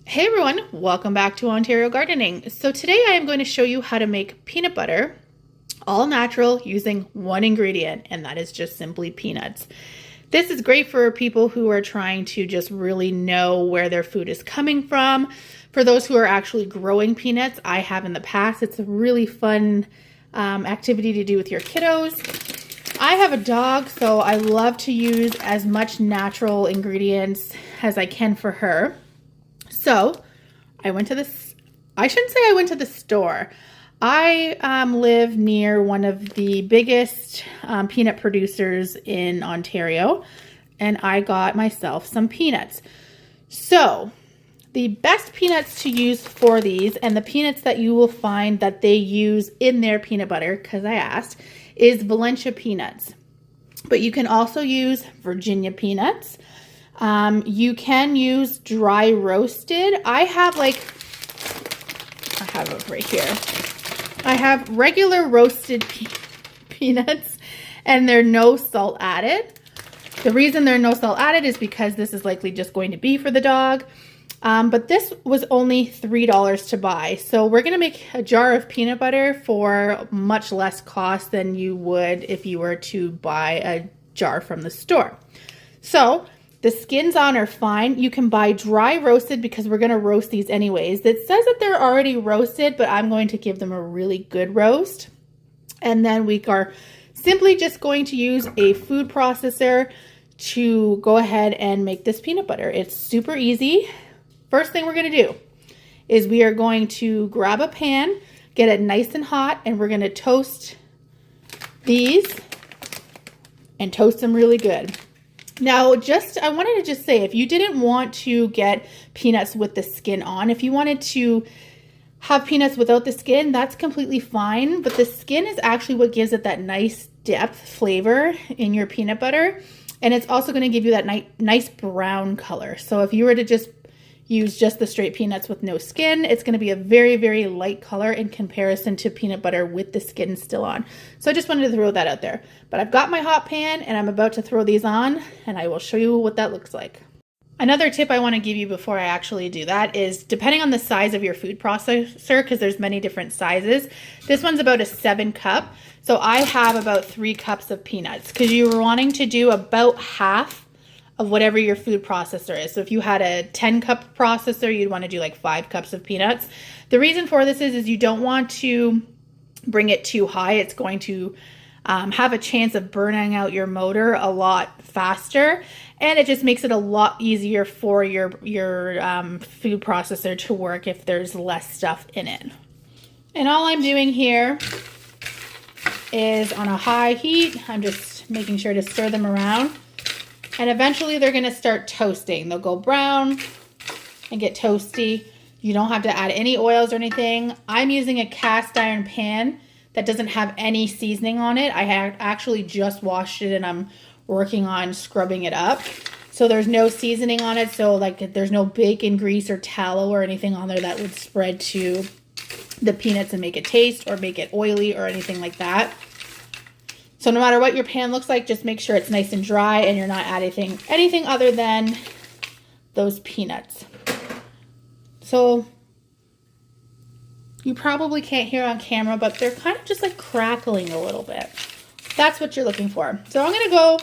Hey everyone, welcome back to Ontario Gardening. So today I am going to show you how to make peanut butter, all natural, using one ingredient, and that is just simply peanuts. This is great for people who are trying to just really know where their food is coming from. For those who are actually growing peanuts, I have in the past. It's a really fun activity to do with your kiddos. I have a dog, so I love to use as much natural ingredients as I can for her. So I went to this, I shouldn't say I went to the store. I live near one of the biggest peanut producers in Ontario, and I got myself some peanuts. So the best peanuts to use for these, and the peanuts that you will find that they use in their peanut butter, because I asked, is Valencia peanuts. But you can also use Virginia peanuts. You can use dry roasted. I have it right here. I have regular roasted peanuts, and they're no salt added. The reason they're no salt added is because this is likely just going to be for the dog. But this was only $3 to buy. So we're going to make a jar of peanut butter for much less cost than you would if you were to buy a jar from the store. So the skins on are fine. You can buy dry roasted because we're going to roast these anyways. It says that they're already roasted, but I'm going to give them a really good roast. And then we are simply just going to use a food processor to go ahead and make this peanut butter. It's super easy. First thing we're going to do is we are going to grab a pan, get it nice and hot, and we're going to toast these and toast them really good. Now, I wanted to just say, if you didn't want to get peanuts with the skin on, if you wanted to have peanuts without the skin, that's completely fine. But the skin is actually what gives it that nice depth flavor in your peanut butter. And it's also going to give you that nice brown color. So if you were to just use just the straight peanuts with no skin, it's going to be a very, very light color in comparison to peanut butter with the skin still on. So I just wanted to throw that out there. But I've got my hot pan and I'm about to throw these on, and I will show you what that looks like. Another tip I want to give you before I actually do that is, depending on the size of your food processor, because there's many different sizes, this one's about a 7 cup. So I have about 3 cups of peanuts, because you were wanting to do about half of whatever your food processor is. So if you had a 10 cup processor, you'd want to do like 5 cups of peanuts. The reason for this is you don't want to bring it too high. It's going to have a chance of burning out your motor a lot faster, and it just makes it a lot easier for your food processor to work if there's less stuff in it. And all I'm doing here is on a high heat. I'm just making sure to stir them around. And eventually they're going to start toasting. They'll go brown and get toasty. You don't have to add any oils or anything. I'm using a cast iron pan that doesn't have any seasoning on it. I have actually just washed it and I'm working on scrubbing it up. So there's no seasoning on it. So like there's no bacon grease or tallow or anything on there that would spread to the peanuts and make it taste or make it oily or anything like that. So no matter what your pan looks like, just make sure it's nice and dry and you're not adding anything other than those peanuts. So you probably can't hear on camera, but they're kind of just like crackling a little bit. That's what you're looking for. So I'm going to go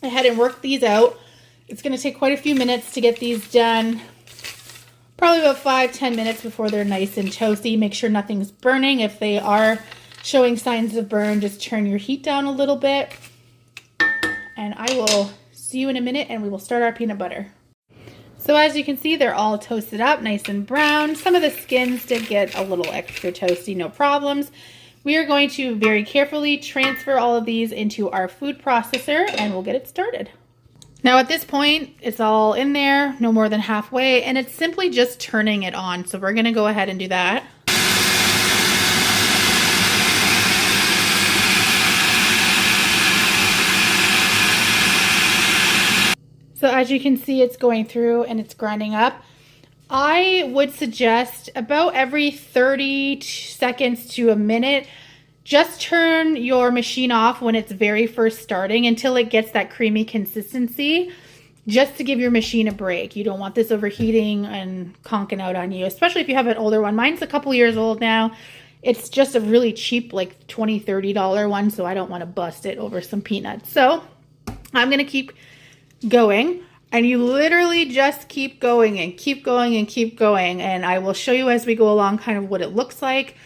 ahead and work these out. It's going to take quite a few minutes to get these done. Probably about 5-10 minutes before they're nice and toasty. Make sure nothing's burning. If they are showing signs of burn, just turn your heat down a little bit. And I will see you in a minute and we will start our peanut butter. So as you can see, they're all toasted up, nice and brown. Some of the skins did get a little extra toasty, no problems. We are going to very carefully transfer all of these into our food processor and we'll get it started. Now at this point, it's all in there, no more than halfway, and it's simply just turning it on. So we're gonna go ahead and do that. So as you can see, it's going through and it's grinding up. I would suggest about every 30 seconds to a minute, just turn your machine off when it's very first starting until it gets that creamy consistency. just to give your machine a break. You don't want this overheating and conking out on you, especially if you have an older one. Mine's a couple years old now. It's just a really cheap, like $20, $30 one, so I don't want to bust it over some peanuts. So I'm going to keep going, and you literally just keep going and keep going and keep going, and I will show you as we go along kind of what it looks like.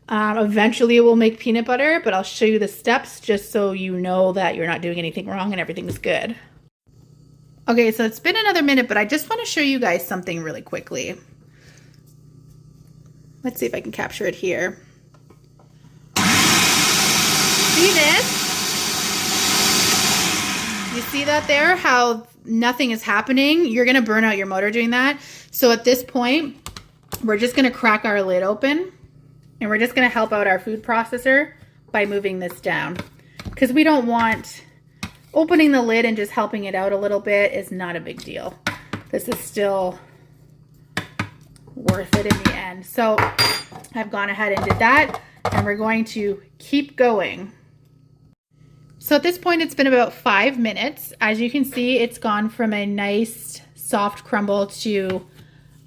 Eventually it will make peanut butter, but I'll show you the steps just so you know that you're not doing anything wrong and everything's good. Okay, so it's been another minute, but I just want to show you guys something really quickly. Let's see if I can capture it here. See this? You see that there? How nothing is happening? You're going to burn out your motor doing that. So at this point, we're just going to crack our lid open, and we're just going to help out our food processor by moving this down, because we don't want opening the lid and just helping it out a little bit is not a big deal. This is still worth it in the end. So I've gone ahead and did that, and we're going to keep going. So at this point, it's been about 5 minutes. As you can see, it's gone from a nice soft crumble to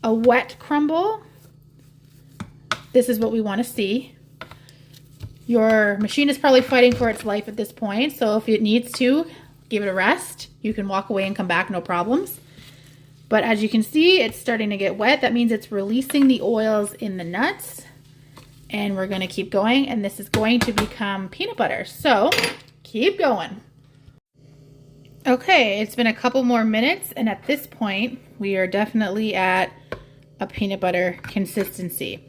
a wet crumble. This is what we want to see. Your machine is probably fighting for its life at this point, so if it needs to, give it a rest. You can walk away and come back, no problems. But as you can see, it's starting to get wet. That means it's releasing the oils in the nuts. And we're going to keep going, and this is going to become peanut butter. So keep going. Okay, it's been a couple more minutes, and at this point, we are definitely at a peanut butter consistency.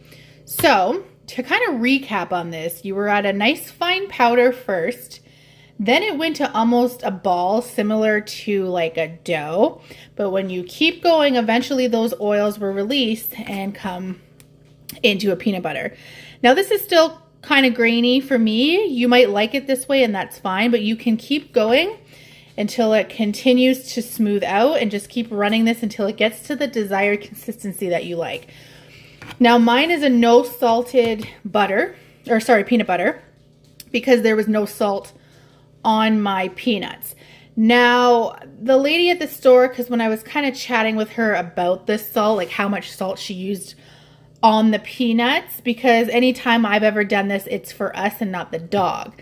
So to kind of recap on this, you were at a nice fine powder first. Then it went to almost a ball, similar to like a dough. But when you keep going, eventually those oils were released and come into a peanut butter. Now this is still kind of grainy for me. You might like it this way, and that's fine, but you can keep going until it continues to smooth out, and just keep running this until it gets to the desired consistency that you like. Now mine is a no salted butter, or sorry, peanut butter, because there was no salt on my peanuts. Now, the lady at the store, because when I was kind of chatting with her about this salt, like how much salt she used on the peanuts, because anytime I've ever done this, it's for us and not the dog.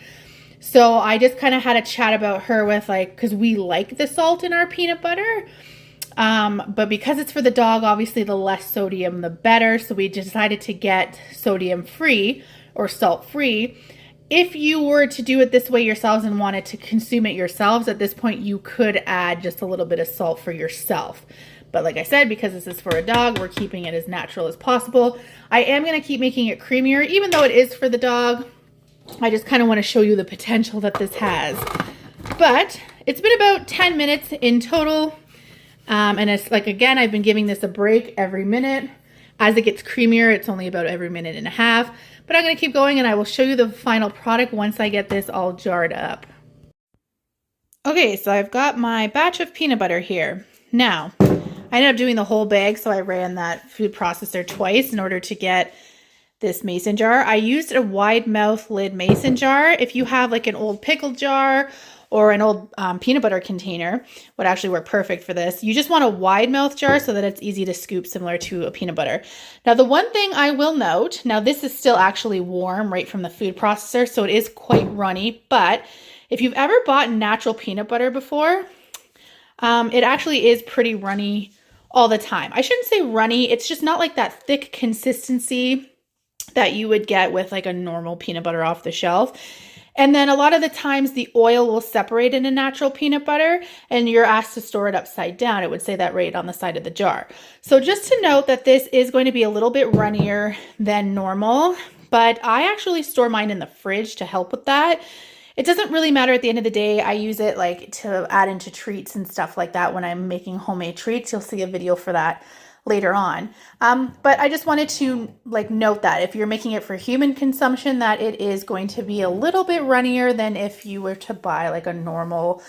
So I just kind of had a chat about her with like, because we like the salt in our peanut butter. But because it's for the dog, obviously the less sodium, the better. So we decided to get sodium free or salt free. If you were to do it this way yourselves and wanted to consume it yourselves, at this point you could add just a little bit of salt for yourself. But like I said, because this is for a dog, we're keeping it as natural as possible. I am going to keep making it creamier, even though it is for the dog. I just kind of want to show you the potential that this has. But it's been about 10 minutes in total. And it's like, again, I've been giving this a break every minute. As it gets creamier, it's only about every minute and a half. But I'm going to keep going, and I will show you the final product once I get this all jarred up. Okay, so I've got my batch of peanut butter here. Now, I ended up doing the whole bag, so I ran that food processor twice in order to get this mason jar. I used a wide mouth lid mason jar. If you have like an old pickle jar or an old peanut butter container, would actually work perfect for this. You just want a wide mouth jar so that it's easy to scoop, similar to a peanut butter. Now, the one thing I will note, now this is still actually warm right from the food processor, so it is quite runny, but if you've ever bought natural peanut butter before, it actually is pretty runny all the time. I shouldn't say runny, it's just not like that thick consistency that you would get with like a normal peanut butter off the shelf. And then a lot of the times the oil will separate in a natural peanut butter, and you're asked to store it upside down. It would say that right on the side of the jar. So just to note that this is going to be a little bit runnier than normal, but I actually store mine in the fridge to help with that. It doesn't really matter at the end of the day. I use it like to add into treats and stuff like that when I'm making homemade treats. You'll see a video for that later on. But I just wanted to like note that if you're making it for human consumption, that it is going to be a little bit runnier than if you were to buy like a normal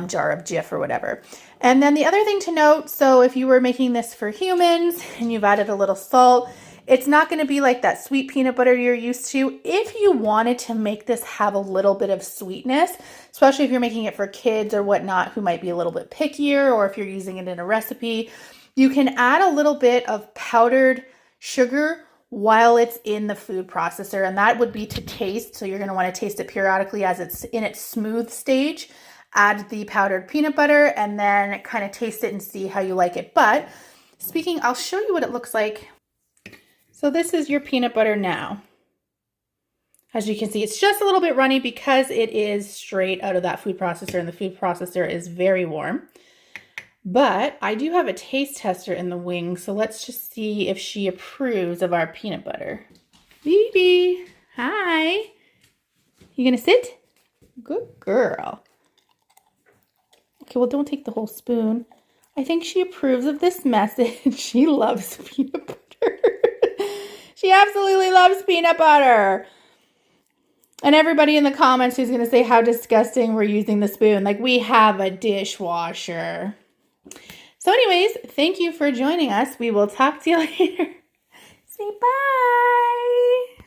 jar of Jif or whatever. And then the other thing to note, so if you were making this for humans and you've added a little salt, It's not going to be like that sweet peanut butter you're used to. If you wanted to make this have a little bit of sweetness, especially if you're making it for kids or whatnot who might be a little bit pickier, or if you're using it in a recipe, you can add a little bit of powdered sugar while it's in the food processor, and that would be to taste. So you're going to want to taste it periodically as it's in its smooth stage. Add the powdered peanut butter and then kind of taste it and see how you like it. But speaking, I'll show you what it looks like. So this is your peanut butter now. As you can see, it's just a little bit runny because it is straight out of that food processor, and the food processor is very warm. But I do have a taste tester in the wing, so let's just see if she approves of our peanut butter. Baby, hi. You gonna sit? Good girl. Okay, well, don't take the whole spoon. I think she approves of this message. She loves peanut butter. She absolutely loves peanut butter. And everybody in the comments who's gonna say how disgusting we're using the spoon. Like, we have a dishwasher. So anyways, thank you for joining us. We will talk to you later.